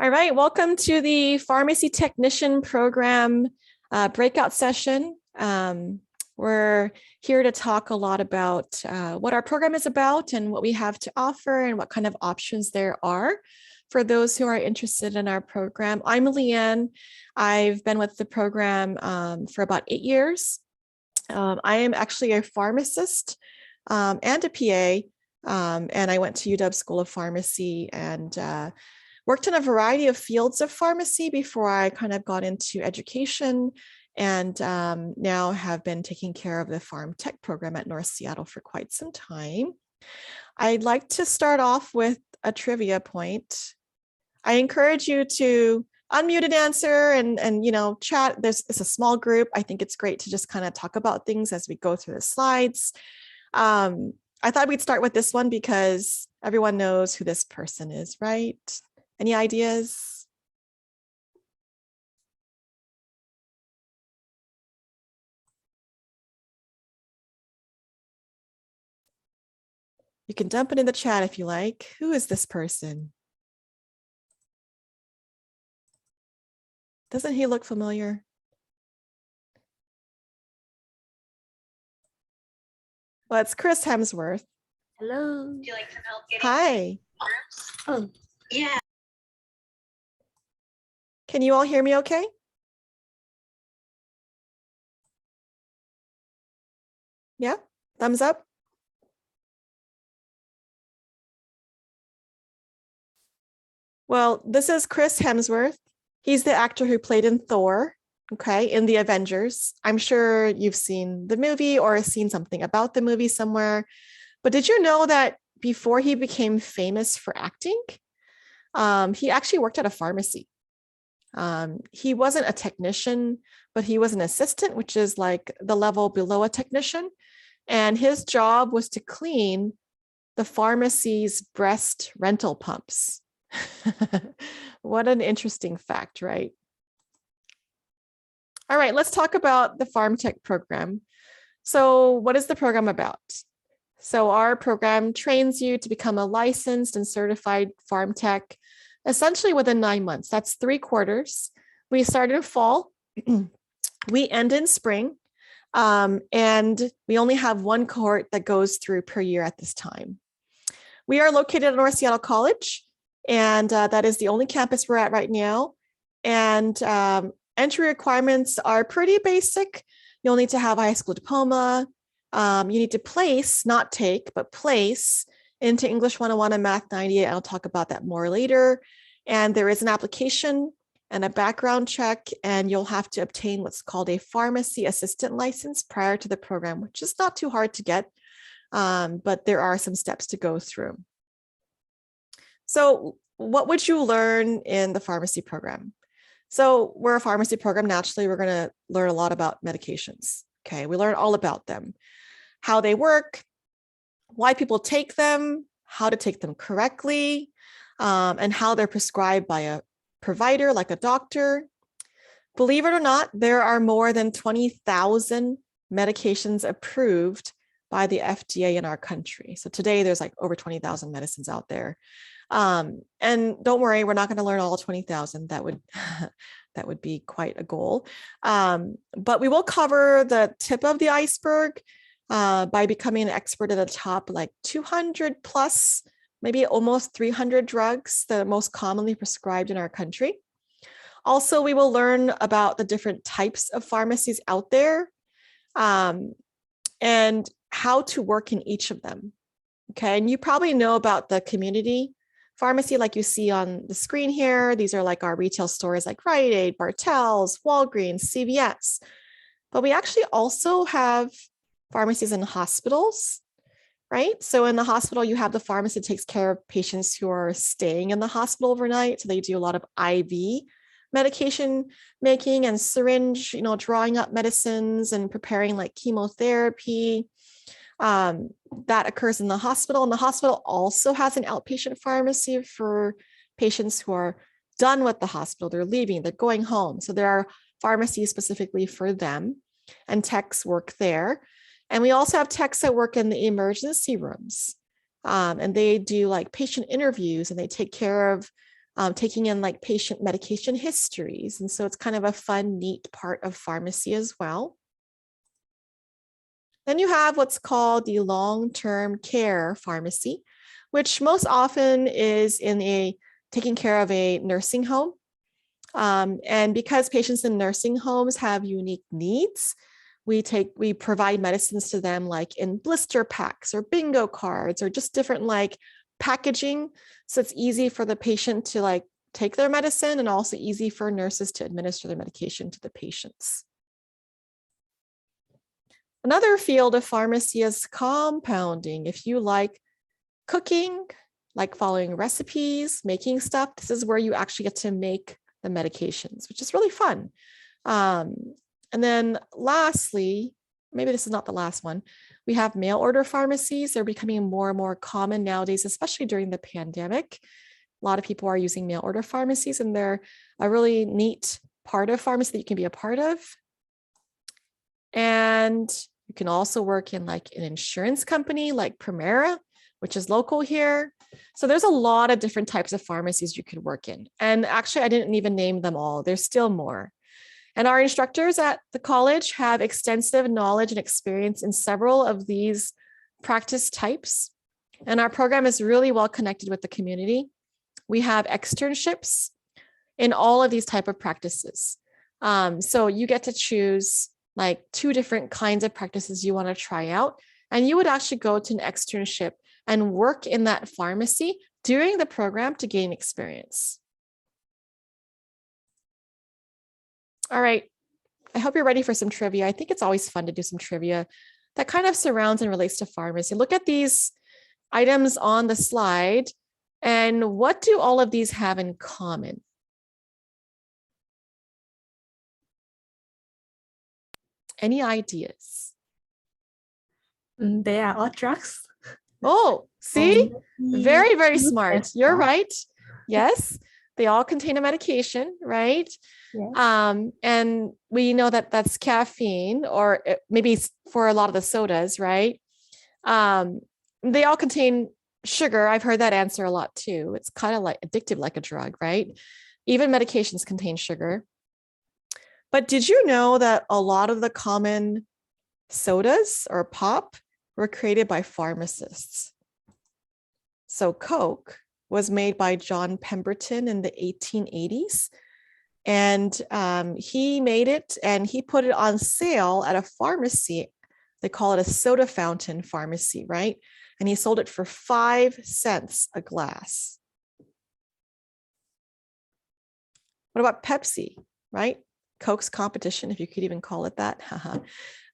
All right, welcome to the Pharmacy Technician Program breakout session. We're here to talk a lot about what our program is about and what we have to offer and what kind of options there are for those who are interested in our program. I'm Leanne. I've been with the program for about 8 years. I am actually a pharmacist and a PA, and I went to UW School of Pharmacy and worked in a variety of fields of pharmacy before I kind of got into education, and now have been taking care of the Pharm Tech program at North Seattle for quite some time. I'd like to start off with a trivia point. I encourage you to unmute and answer and chat. It's a small group. I think it's great to just kind of talk about things as we go through the slides. I thought we'd start with this one because everyone knows who this person is, right? Any ideas? You can dump it in the chat if you like. Who is this person? Doesn't he look familiar? Well, it's Chris Hemsworth. Hello. Would you like some help getting? Hi. Oh, yeah. Can you all hear me okay? Yeah, thumbs up. Well, this is Chris Hemsworth. He's the actor who played in Thor, okay, in the Avengers. I'm sure you've seen the movie or seen something about the movie somewhere. But did you know that before he became famous for acting, he actually worked at a pharmacy? He wasn't a technician, but he was an assistant, which is like the level below a technician. And his job was to clean the pharmacy's breast rental pumps. What an interesting fact, right? All right, let's talk about the Pharm Tech program. So what is the program about? So our program trains you to become a licensed and certified Pharm Tech essentially within 9 months. That's 3 quarters. We start in fall, we end in spring, and we only have 1 cohort that goes through per year at this time. We are located at North Seattle College, and that is the only campus we're at right now. And entry requirements are pretty basic. You'll need to have a high school diploma. You need to place, not take, but place into English 101 and Math 98. I'll talk about that more later. And there is an application and a background check, and you'll have to obtain what's called a pharmacy assistant license prior to the program, which is not too hard to get, but there are some steps to go through. So what would you learn in the pharmacy program? So we're a pharmacy program. Naturally, we're going to learn a lot about medications. Okay, we learn all about them, how they work, why people take them, how to take them correctly, and how they're prescribed by a provider like a doctor. Believe it or not, there are more than 20,000 medications approved by the FDA in our country. So today there's like over 20,000 medicines out there. And don't worry, we're not going to learn all 20,000. That would be quite a goal. But we will cover the tip of the iceberg by becoming an expert at the top, like 200 plus, maybe almost 300 drugs that are most commonly prescribed in our country. Also, we will learn about the different types of pharmacies out there and how to work in each of them. Okay, and you probably know about the community pharmacy like you see on the screen here. These are like our retail stores like Rite Aid, Bartell's, Walgreens, CVS. But we actually also have pharmacies in hospitals, right? So in the hospital, you have the pharmacy that takes care of patients who are staying in the hospital overnight. So they do a lot of IV medication making and syringe, drawing up medicines and preparing like chemotherapy. That occurs in the hospital. And the hospital also has an outpatient pharmacy for patients who are done with the hospital. They're leaving, they're going home. So there are pharmacies specifically for them, and techs work there. And we also have techs that work in the emergency rooms. And they do like patient interviews, and they take care of taking in like patient medication histories. And so it's kind of a fun, neat part of pharmacy as well. Then you have what's called the long-term care pharmacy, which most often is taking care of a nursing home. And because patients in nursing homes have unique needs, we provide medicines to them like in blister packs or bingo cards or just different like packaging. So it's easy for the patient to like take their medicine and also easy for nurses to administer their medication to the patients. Another field of pharmacy is compounding. If you like cooking, like following recipes, making stuff, this is where you actually get to make the medications, which is really fun. And then lastly, maybe this is not the last one, we have mail order pharmacies. They're becoming more and more common nowadays, especially during the pandemic. A lot of people are using mail order pharmacies, and they're a really neat part of pharmacy that you can be a part of. And you can also work in like an insurance company like Primera, which is local here. So there's a lot of different types of pharmacies you could work in. And actually, I didn't even name them all. There's still more. And our instructors at the college have extensive knowledge and experience in several of these practice types. And our program is really well connected with the community. We have externships in all of these type of practices. So you get to choose like 2 different kinds of practices you want to try out. And you would actually go to an externship and work in that pharmacy during the program to gain experience. All right, I hope you're ready for some trivia. I think it's always fun to do some trivia that kind of surrounds and relates to pharmacy. Look at these items on the slide, and what do all of these have in common? Any ideas? They are all drugs. Oh, see? Very, very smart. You're right. Yes, they all contain a medication, right? Yes. And we know that that's caffeine, or maybe for a lot of the sodas, right? They all contain sugar. I've heard that answer a lot too. It's kind of like addictive, like a drug, right? Even medications contain sugar. But did you know that a lot of the common sodas or pop were created by pharmacists? So Coke was made by John Pemberton in the 1880s. And he made it and he put it on sale at a pharmacy. They call it a soda fountain pharmacy, right? And he sold it for 5 cents a glass. What about Pepsi, right? Coke's competition, if you could even call it that,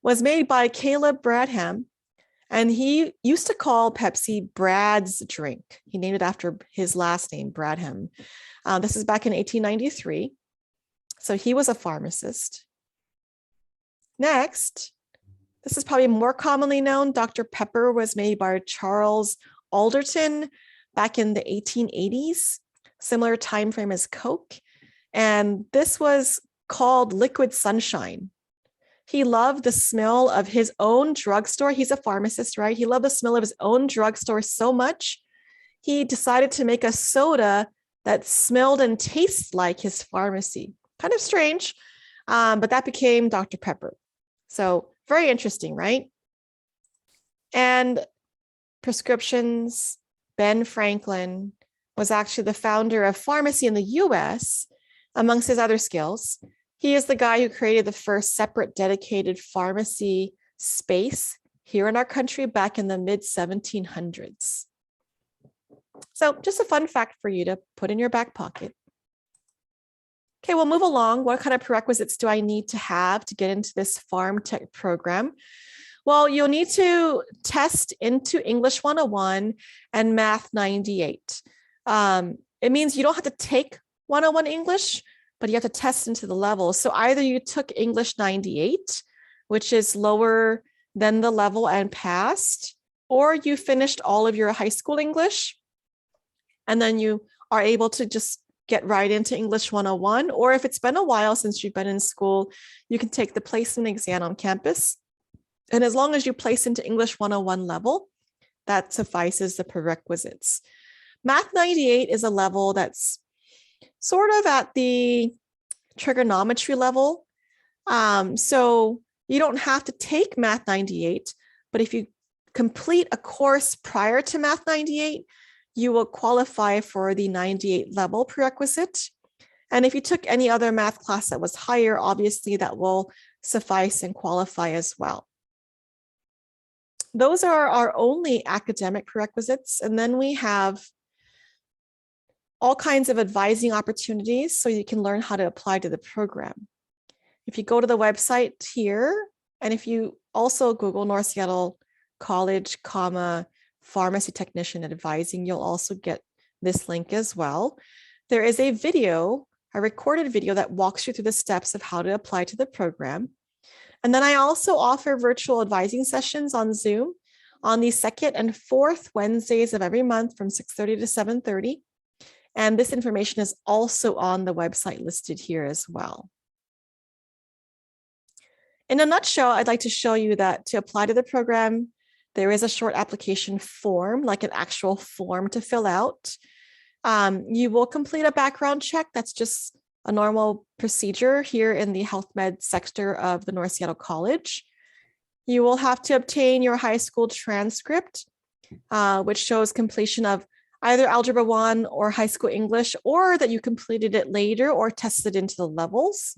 was made by Caleb Bradham. And he used to call Pepsi Brad's drink. He named it after his last name, Bradham. This is back in 1893. So he was a pharmacist. Next, this is probably more commonly known. Dr. Pepper was made by Charles Alderton back in the 1880s, similar time frame as Coke. And this was called Liquid Sunshine. He loved the smell of his own drugstore. He's a pharmacist, right? He loved the smell of his own drugstore so much, he decided to make a soda that smelled and tasted like his pharmacy. Kind of strange, but that became Dr. Pepper. So very interesting, right? And prescriptions, Ben Franklin was actually the founder of pharmacy in the US, amongst his other skills. He is the guy who created the first separate dedicated pharmacy space here in our country back in the mid-1700s. So just a fun fact for you to put in your back pocket. Okay, we'll move along. What kind of prerequisites do I need to have to get into this Pharm Tech program? Well, you'll need to test into English 101 and Math 98. It means you don't have to take 101 English, but you have to test into the level. So either you took English 98, which is lower than the level and passed, or you finished all of your high school English, and then you are able to just get right into English 101. Or if it's been a while since you've been in school, you can take the placement exam on campus. And as long as you place into English 101 level, that suffices the prerequisites. Math 98 is a level that's sort of at the trigonometry level. So you don't have to take Math 98, but if you complete a course prior to Math 98, you will qualify for the 98 level prerequisite. And if you took any other math class that was higher, obviously that will suffice and qualify as well. Those are our only academic prerequisites. And then we have all kinds of advising opportunities so you can learn how to apply to the program. If you go to the website here, and if you also Google North Seattle College, Pharmacy Technician Advising, you'll also get this link as well. There is a video, a recorded video that walks you through the steps of how to apply to the program. And then I also offer virtual advising sessions on Zoom on the 2nd and 4th Wednesdays of every month from 6:30 to 7:30. And this information is also on the website listed here as well. In a nutshell, I'd like to show you that to apply to the program, there is a short application form, like an actual form to fill out. You will complete a background check. That's just a normal procedure here in the health med sector of the North Seattle College. You will have to obtain your high school transcript, which shows completion of either Algebra 1 or high school English, or that you completed it later or tested into the levels.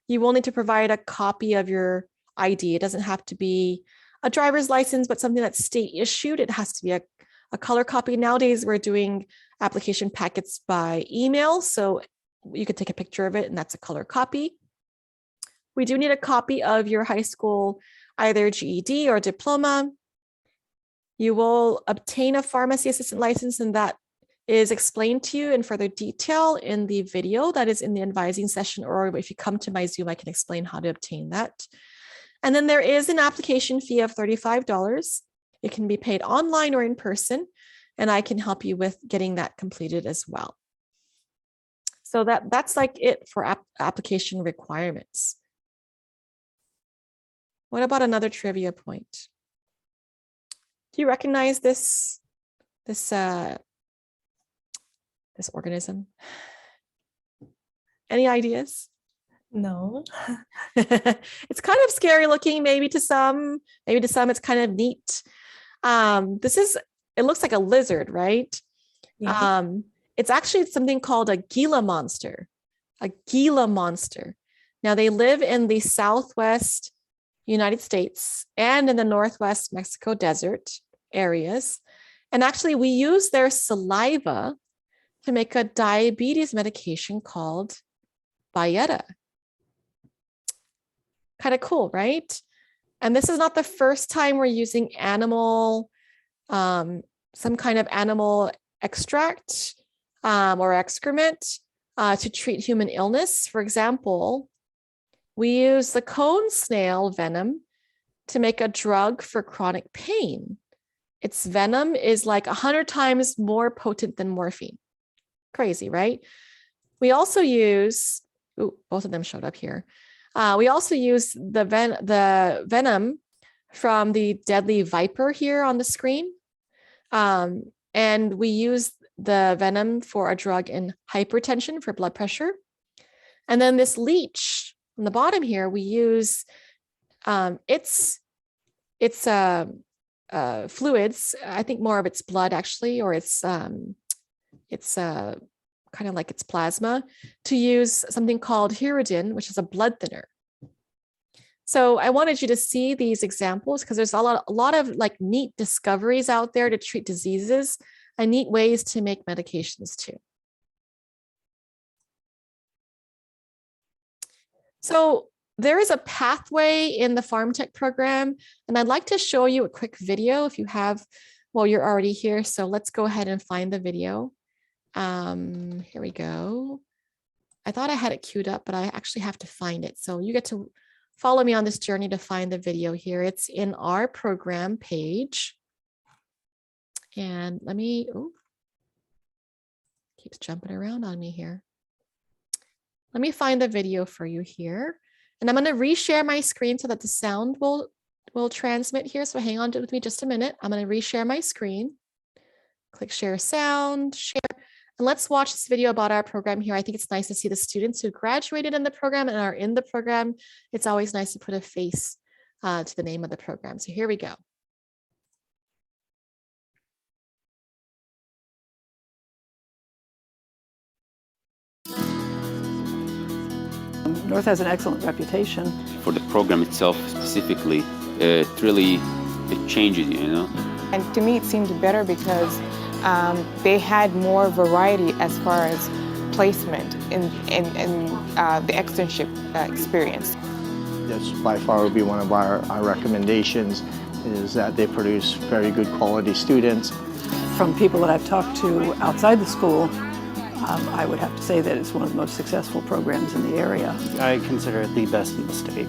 You will need to provide a copy of your ID. It doesn't have to be a driver's license, but something that's state issued. It has to be a color copy. Nowadays, we're doing application packets by email, so you could take a picture of it and that's a color copy. We do need a copy of your high school, either GED or diploma. You will obtain a pharmacy assistant license, and that is explained to you in further detail in the video that is in the advising session, or if you come to my Zoom, I can explain how to obtain that. And then there is an application fee of $35. It can be paid online or in person, and I can help you with getting that completed as well. So that's like it for application requirements. What about another trivia point? Do you recognize this organism? Any ideas? No. It's kind of scary looking, maybe to some it's kind of neat. It looks like a lizard, right? Yeah. It's actually something called a Gila monster. A Gila monster. Now they live in the Southwest United States and in the Northwest Mexico desert areas. And actually we use their saliva to make a diabetes medication called Byetta. Kind of cool, right? And this is not the first time we're using some kind of animal extract or excrement to treat human illness. For example, we use the cone snail venom to make a drug for chronic pain. Its venom is like 100 times more potent than morphine. Crazy, right? We also use, both of them showed up here. We also use the venom from the deadly viper here on the screen. And we use the venom for a drug in hypertension for blood pressure. And then this leech on the bottom here, we use its fluids, I think more of its blood actually, or it's kind of like its plasma, to use something called Hirutin, which is a blood thinner. So I wanted you to see these examples because there's a lot of like neat discoveries out there to treat diseases and neat ways to make medications too. So there is a pathway in the Pharm Tech program, and I'd like to show you a quick video if you have, well, you're already here. So let's go ahead and find the video. Here we go. I thought I had it queued up, but I actually have to find it. So you get to follow me on this journey to find the video here. It's in our program page. And let me, keeps jumping around on me here. Let me find the video for you here. And I'm going to reshare my screen so that the sound will transmit here. So hang on with me just a minute. I'm going to reshare my screen. Click share sound, share. And And let's watch this video about our program here. I think it's nice to see the students who graduated in the program and are in the program. It's always nice to put a face to the name of the program. So here we go. North has an excellent reputation. For the program itself specifically, it changes you, you know? And to me it seemed better because they had more variety as far as placement in the externship experience. That's by far would be one of our recommendations, is that they produce very good quality students. From people that I've talked to outside the school, I would have to say that it's one of the most successful programs in the area. I consider it the best in the state.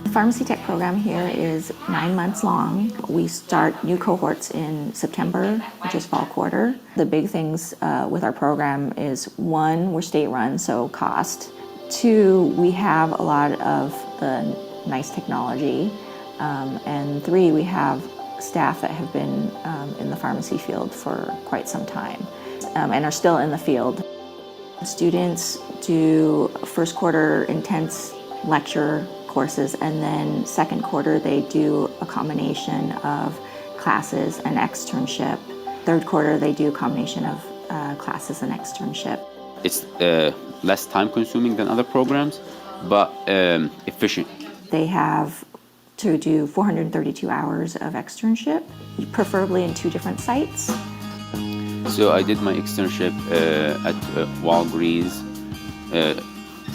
The Pharmacy Tech program here is 9 months long. We start new cohorts in September, which is fall quarter. The big things with our program is 1, we're state run, so cost. 2, we have a lot of the nice technology. And 3, we have staff that have been in the pharmacy field for quite some time and are still in the field. Students do first quarter intense lecture courses, and then second quarter they do a combination of classes and externship. Third quarter they do a combination of classes and externship. It's less time consuming than other programs, but efficient. They have to do 432 hours of externship, preferably in 2 different sites. So I did my externship at Walgreens,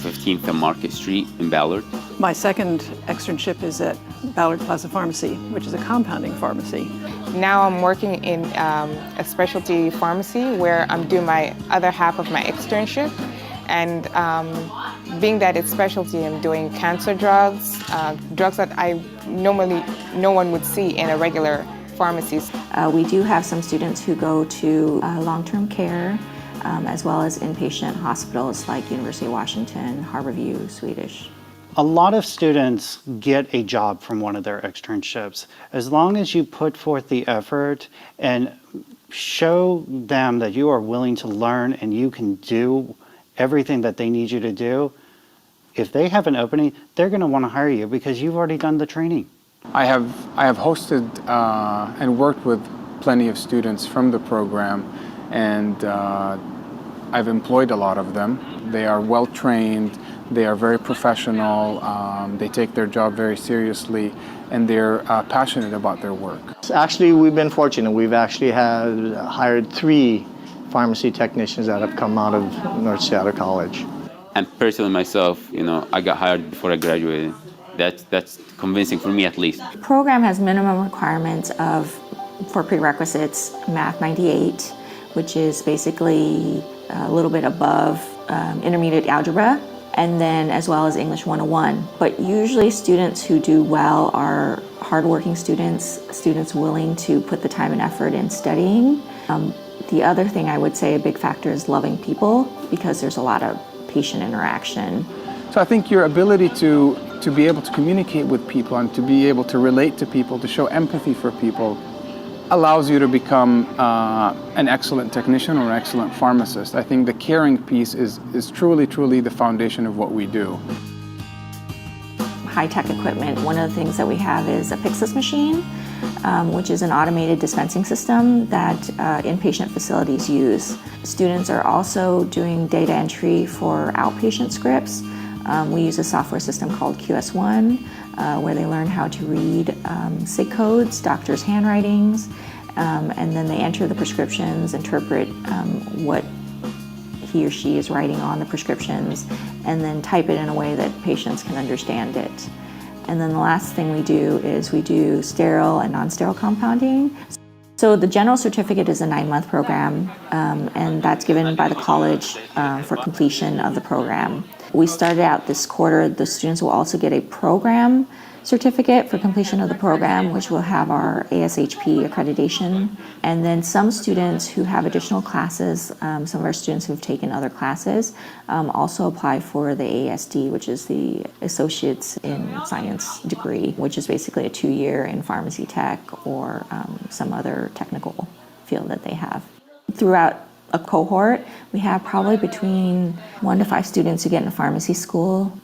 15th and Market Street in Ballard. My second externship is at Ballard Plaza Pharmacy, which is a compounding pharmacy. Now I'm working in a specialty pharmacy where I'm doing my other half of my externship. And being that it's specialty, I'm doing cancer drugs, drugs that normally no one would see in a regular pharmacy. We do have some students who go to long-term care, as well as inpatient hospitals like University of Washington, Harborview, Swedish. A lot of students get a job from one of their externships. As long as you put forth the effort and show them that you are willing to learn and you can do everything that they need you to do, if they have an opening, they're going to want to hire you because you've already done the training. I have hosted and worked with plenty of students from the program, and I've employed a lot of them. They are well trained, they are very professional, they take their job very seriously, and they're passionate about their work. Actually, we've been fortunate. We've actually hired 3 pharmacy technicians that have come out of North Seattle College. And personally myself, you know, I got hired before I graduated. That's convincing for me at least. The program has minimum requirements for prerequisites, Math 98, which is basically a little bit above intermediate algebra, and then as well as English 101. But usually students who do well are hardworking students, students willing to put the time and effort in studying. The other thing I would say a big factor is loving people, because there's a lot of patient interaction. So I think your ability to be able to communicate with people and to be able to relate to people, to show empathy for people, allows you to become an excellent technician or an excellent pharmacist. I think the caring piece is truly, truly the foundation of what we do. High-tech equipment. One of the things that we have is a Pyxis machine, which is an automated dispensing system that inpatient facilities use. Students are also doing data entry for outpatient scripts. We use a software system called QS1, where they learn how to read SIG codes, doctors' handwritings, and then they enter the prescriptions, interpret what he or she is writing on the prescriptions, and then type it in a way that patients can understand it. And then the last thing we do is we do sterile and non-sterile compounding. So the general certificate is a 9-month program, and that's given by the college for completion of the program. We started out this quarter, the students will also get a program certificate for completion of the program, which will have our ASHP accreditation. And then some students who have additional classes, some of our students who've taken other classes, also apply for the ASD, which is the Associates in Science degree, which is basically a 2-year in pharmacy tech or some other technical field that they have. Throughout a cohort, we have probably between 1 to 5 students who get into pharmacy school.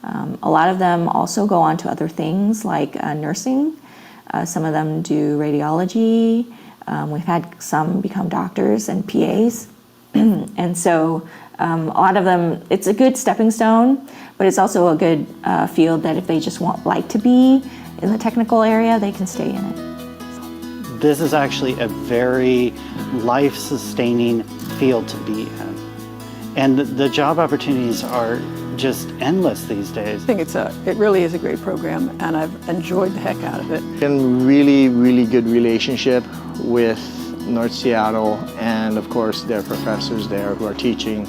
A lot of them also go on to other things like nursing. Some of them do radiology. We've had some become doctors and PAs. And so a lot of them, it's a good stepping stone, but it's also a good field that if they just like to be in the technical area, they can stay in it. This is actually a very life-sustaining field to be in. And the job opportunities are just endless these days. I think it really is a great program, and I've enjoyed the heck out of it. And really, really good relationship with North Seattle and of course their professors there who are teaching,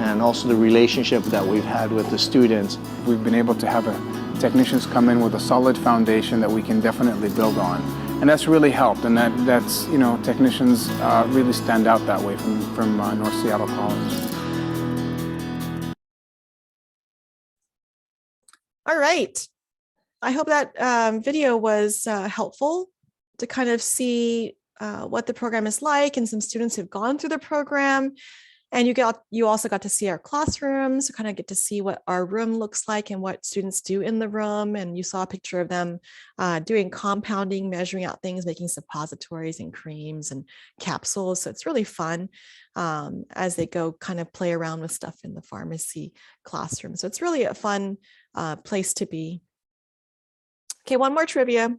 and also the relationship that we've had with the students. We've been able to have technicians come in with a solid foundation that we can definitely build on. And that's really helped, and that's, you know, technicians really stand out that way from North Seattle College. All right. I hope that video was helpful to kind of see what the program is like, and some students who've gone through the program. And you also got to see our classrooms, kind of get to see what our room looks like and what students do in the room. And you saw a picture of them doing compounding, measuring out things, making suppositories and creams and capsules. So it's really fun as they go kind of play around with stuff in the pharmacy classroom. So it's really a fun place to be. Okay, one more trivia.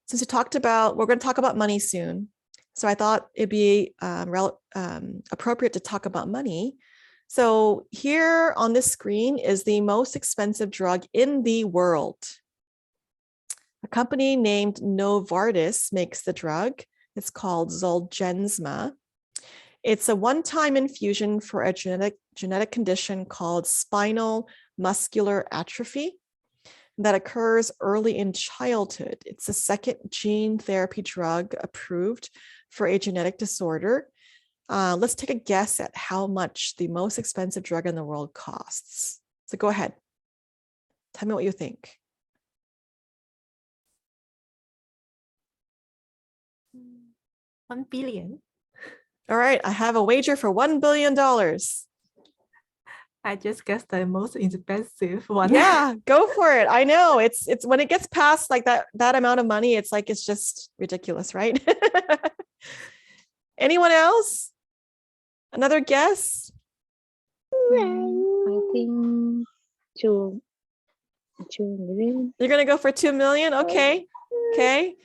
Since we're going to talk about money soon. So I thought it'd be appropriate to talk about money. So here on this screen is the most expensive drug in the world. A company named Novartis makes the drug. It's called Zolgensma. It's a one-time infusion for a genetic condition called spinal muscular atrophy that occurs early in childhood. It's the second gene therapy drug approved for a genetic disorder. Let's take a guess at how much the most expensive drug in the world costs. So go ahead. Tell me what you think. $1 billion. All right, I have a wager for $1 billion. I just guessed the most expensive one. Yeah, go for it. I know it's when it gets past like that amount of money, it's like, it's just ridiculous, right? Anyone else? Another guess? I think 2 million. You're gonna go for 2 million? Okay. Okay.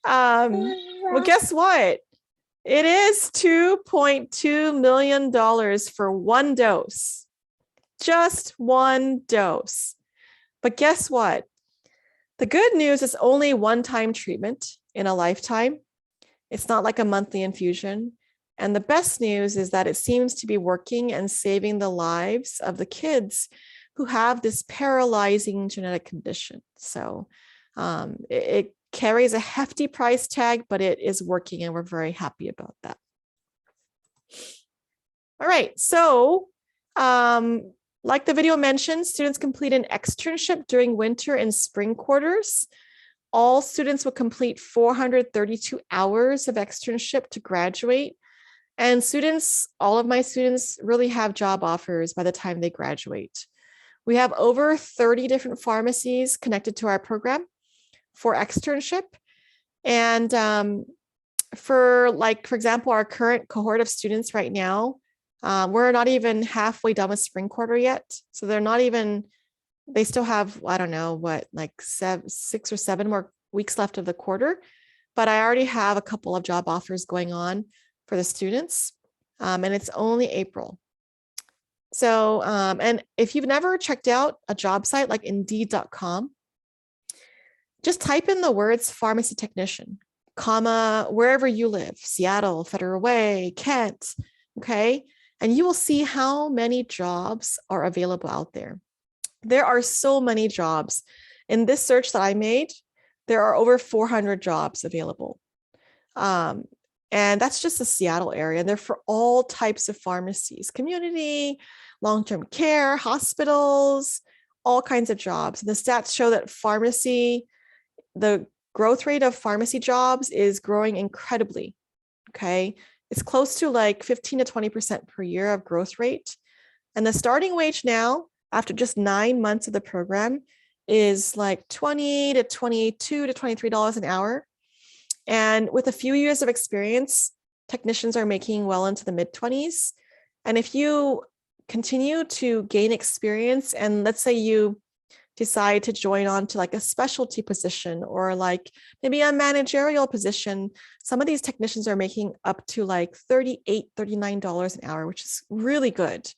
Well, guess what? It is $2.2 million for one dose. Just one dose. But guess what? The good news is only one-time treatment in a lifetime. It's not like a monthly infusion. And the best news is that it seems to be working and saving the lives of the kids who have this paralyzing genetic condition. So it carries a hefty price tag, but it is working, and we're very happy about that. All right, so like the video mentioned, students complete an externship during winter and spring quarters. All students will complete 432 hours of externship to graduate. And students, all of my students really have job offers by the time they graduate. We have over 30 different pharmacies connected to our program for externship. And for example, our current cohort of students right now, we're not even halfway done with spring quarter yet. So they still have, I don't know what, like 6 or 7 more weeks left of the quarter, but I already have a couple of job offers going on for the students, and it's only April. So, and if you've never checked out a job site like Indeed.com, just type in the words pharmacy technician, comma, wherever you live, Seattle, Federal Way, Kent, okay? And you will see how many jobs are available out there. There are so many jobs. In this search that I made, there are over 400 jobs available. And that's just the Seattle area. And they're for all types of pharmacies, community, long-term care, hospitals, all kinds of jobs. And the stats show that the growth rate of pharmacy jobs is growing incredibly. Okay. It's close to like 15 to 20% per year of growth rate. And the starting wage now, after just 9 months of the program, is like $20 to $22 to $23 an hour. And with a few years of experience, technicians are making well into the mid-20s. And if you continue to gain experience, and let's say you decide to join on to like a specialty position or like maybe a managerial position, some of these technicians are making up to like $38, $39 an hour, which is really good.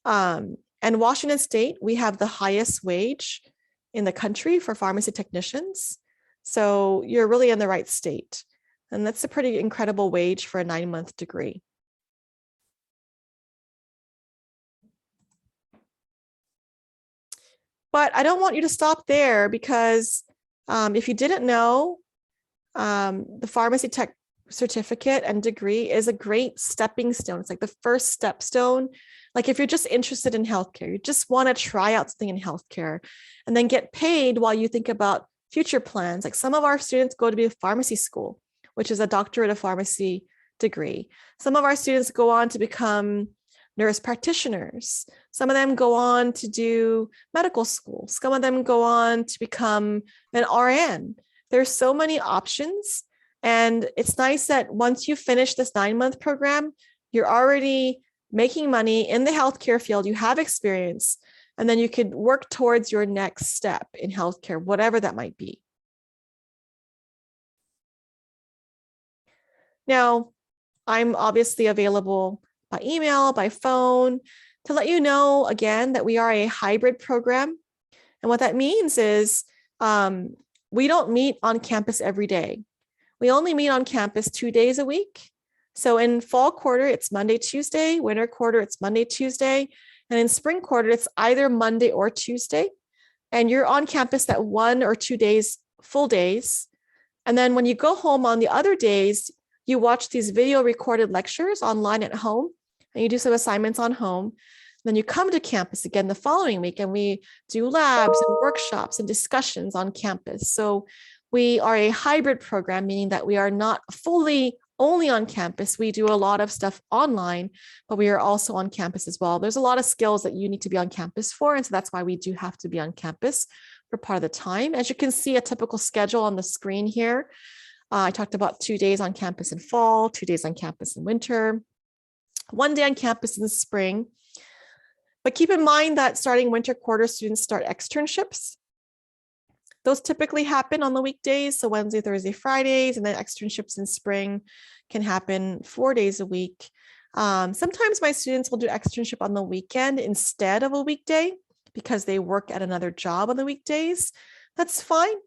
And Washington State, we have the highest wage in the country for pharmacy technicians. So you're really in the right state. And that's a pretty incredible wage for a 9-month degree. But I don't want you to stop there, because if you didn't know, the pharmacy tech certificate and degree is a great stepping stone. It's like the first stepstone. Like if you're just interested in healthcare, you just want to try out something in healthcare and then get paid while you think about future plans. Like some of our students go to be a pharmacy school, which is a doctorate of pharmacy degree. Some of our students go on to become nurse practitioners. Some of them go on to do medical school. Some of them go on to become an RN. There's so many options. And it's nice that once you finish this 9-month program, you're already making money in the healthcare field, you have experience, and then you could work towards your next step in healthcare, whatever that might be. Now, I'm obviously available by email, by phone, to let you know again that we are a hybrid program. And what that means is we don't meet on campus every day. We only meet on campus 2 days a week. So in fall quarter, it's Monday, Tuesday. Winter quarter, it's Monday, Tuesday. And in spring quarter, it's either Monday or Tuesday. And you're on campus that 1 or 2 days, full days. And then when you go home on the other days, you watch these video recorded lectures online at home, and you do some assignments on home. Then you come to campus again the following week, and we do labs and workshops and discussions on campus. So we are a hybrid program, meaning that we are not fully only on campus. We do a lot of stuff online, but we are also on campus as well. There's a lot of skills that you need to be on campus for. And so that's why we do have to be on campus for part of the time. As you can see, a typical schedule on the screen here. I talked about 2 days on campus in fall, 2 days on campus in winter, 1 day on campus in spring. But keep in mind that starting winter quarter, students start externships. Those typically happen on the weekdays, so Wednesday, Thursday, Fridays, and then externships in spring can happen 4 days a week. Sometimes my students will do externship on the weekend instead of a weekday because they work at another job on the weekdays. That's fine.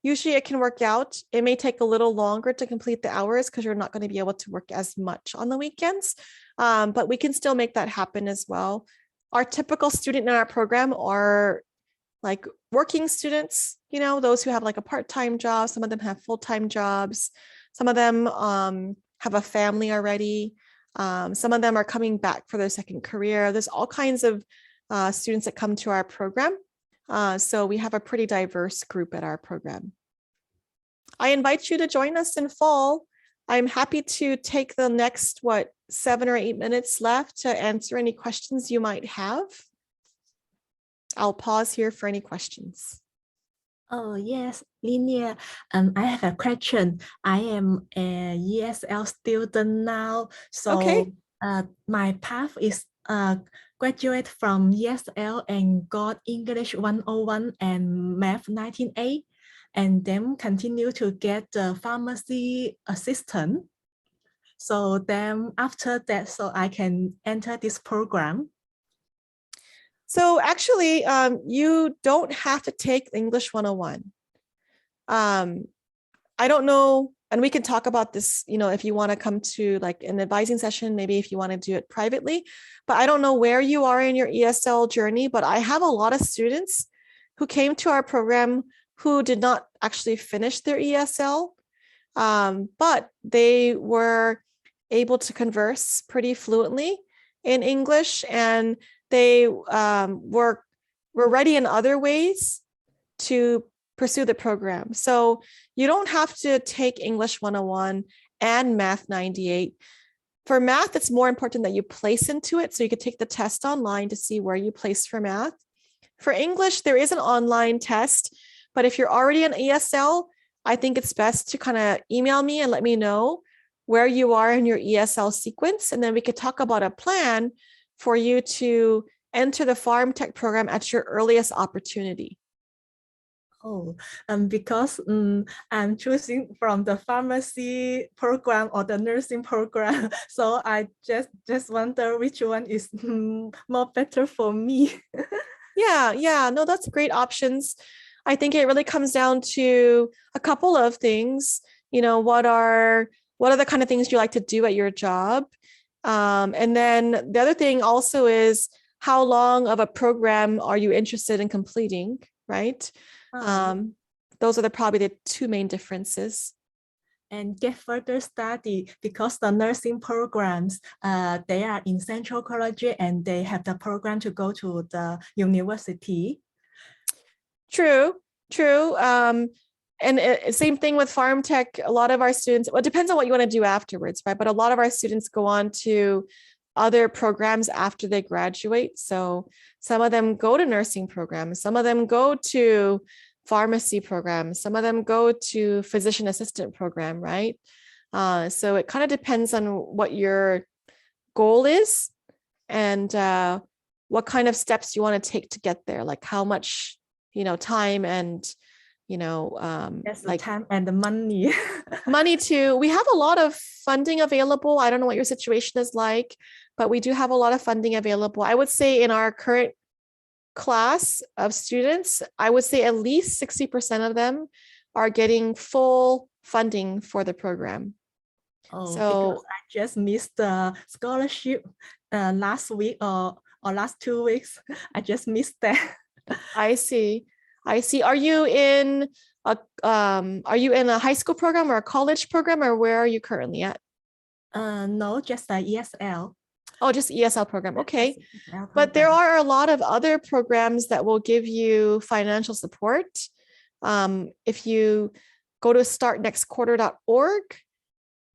Usually it can work out. It may take a little longer to complete the hours because you're not going to be able to work as much on the weekends, but we can still make that happen as well. Our typical student in our program are like working students, you know, those who have like a part-time job. Some of them have full-time jobs. Some of them have a family already. Some of them are coming back for their second career. There's all kinds of students that come to our program. So we have a pretty diverse group at our program. I invite you to join us in fall. I'm happy to take the next, 7 or 8 minutes left to answer any questions you might have. I'll pause here for any questions. Oh, yes, Linnea. I have a question. I am a ESL student now. So Okay. My path is graduate from ESL and got English 101 and Math 19A, and then continue to get the pharmacy assistant. So then after that, so I can enter this program. So actually, you don't have to take English 101. I don't know, and we can talk about this, you know, if you want to come to like an advising session, maybe if you want to do it privately, but I don't know where you are in your ESL journey, but I have a lot of students who came to our program who did not actually finish their ESL, but they were able to converse pretty fluently in English, and they were ready in other ways to pursue the program. So you don't have to take English 101 and Math 98. For math, it's more important that you place into it. So you could take the test online to see where you place for math. For English, there is an online test, but if you're already in ESL, I think it's best to kind of email me and let me know where you are in your ESL sequence. And then we could talk about a plan for you to enter the Pharm Tech program at your earliest opportunity. Oh, because I'm choosing from the pharmacy program or the nursing program, so I just wonder which one is more better for me. Yeah, no, that's great options. I think it really comes down to a couple of things. You know, what are the kind of things you like to do at your job? And then the other thing also is, how long of a program are you interested in completing, right? Those are probably the two main differences. And get further study, because the nursing programs, they are in Central College and they have the program to go to the university. True. And same thing with Pharm Tech. A lot of our students, well, it depends on what you want to do afterwards, right? But a lot of our students go on to other programs after they graduate. So some of them go to nursing programs, some of them go to pharmacy programs, some of them go to physician assistant program, right? So it kind of depends on what your goal is and what kind of steps you want to take to get there, like how much, time and, Yes, like the time and the money. money too. We have a lot of funding available. I don't know what your situation is like, but we do have a lot of funding available. I would say in our current class of students, I would say at least 60% of them are getting full funding for the program. Oh, So because I just missed the scholarship last week or last 2 weeks. I just missed that. I see. Are you in a high school program or a college program, or where are you currently at? No, just the ESL. Oh, just ESL program. Okay. ESL But there program. are a lot of other programs that will give you financial support. If you go to startnextquarter.org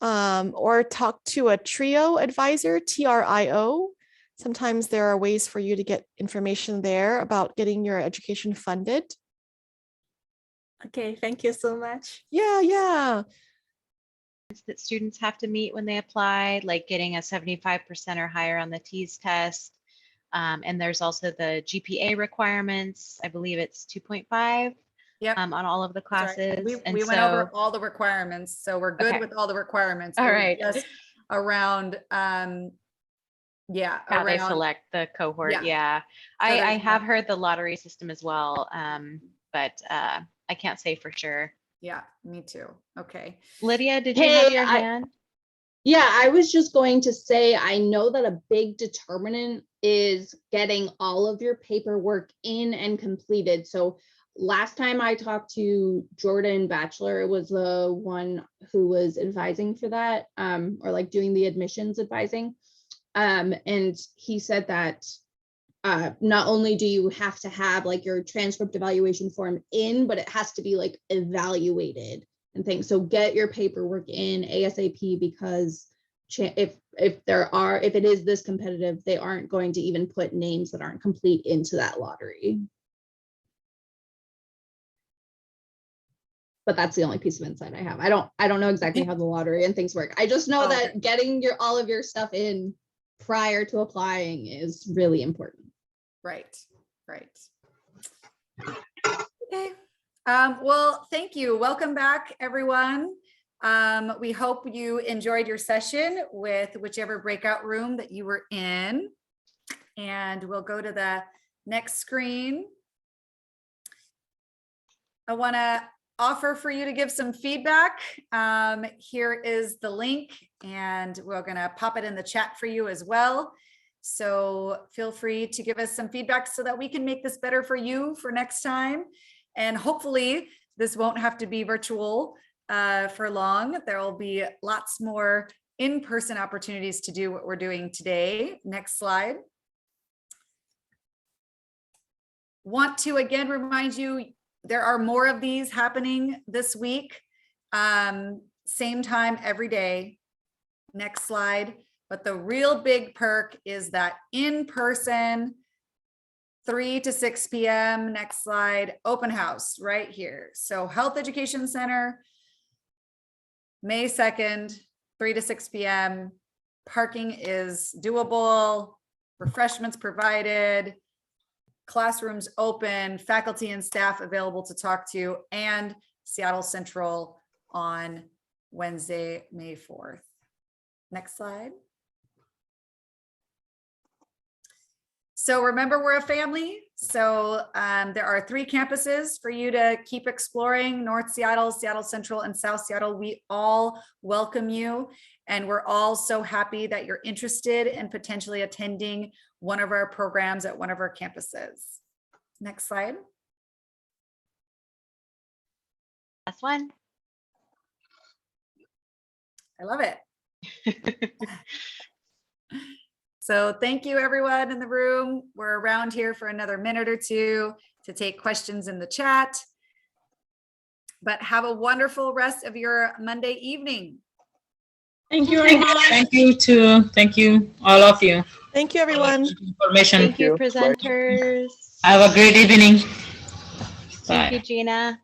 or talk to a TRIO advisor, TRIO. Sometimes there are ways for you to get information there about getting your education funded. Okay, thank you so much. Yeah. That students have to meet when they apply, like getting a 75% or higher on the TEAS test. And there's also the GPA requirements. I believe it's 2.5 on all of the classes. Right. We went over all the requirements, so we're good with all the requirements. All right. Just around, how they select the cohort. Yeah. I have heard the lottery system as well, but I can't say for sure. Yeah, me too. Okay. Lydia, did you have your hand? Yeah, I was just going to say, I know that a big determinant is getting all of your paperwork in and completed. So last time I talked to Jordan Batchelor, it was the one who was advising for that, or like doing the admissions advising. And he said that not only do you have to have like your transcript evaluation form in, but it has to be like evaluated and things. So get your paperwork in ASAP, because if it is this competitive, they aren't going to even put names that aren't complete into that lottery. But that's the only piece of insight I have. I don't know exactly how the lottery and things work. I just know that getting all of your stuff in prior to applying is really important. Right. Okay. Well, thank you. Welcome back, everyone. We hope you enjoyed your session with whichever breakout room that you were in. And we'll go to the next screen. I want to offer for you to give some feedback. Here is the link, and we're going to pop it in the chat for you as well. So feel free to give us some feedback so that we can make this better for you for next time. And hopefully this won't have to be virtual for long. There will be lots more in-person opportunities to do what we're doing today. Next slide. Want to again remind you, there are more of these happening this week. Same time every day. Next slide. But the real big perk is that in-person 3 to 6 p.m. Next slide, open house right here. So Health Education Center, May 2nd, 3 to 6 p.m. Parking is doable, refreshments provided, classrooms open, faculty and staff available to talk to, and Seattle Central on Wednesday, May 4th. Next slide. So remember, we're a family. So there are 3 campuses for you to keep exploring: North Seattle, Seattle Central, and South Seattle. We all welcome you. And we're all so happy that you're interested in potentially attending one of our programs at one of our campuses. Next slide. Last one. I love it. So thank you everyone in the room. We're around here for another minute or two to take questions in the chat. But have a wonderful rest of your Monday evening. Thank you very much. Thank you too. Thank you, all of you. Thank you, everyone. Information. Thank you, presenters. Have a great evening. Thank you, Gina.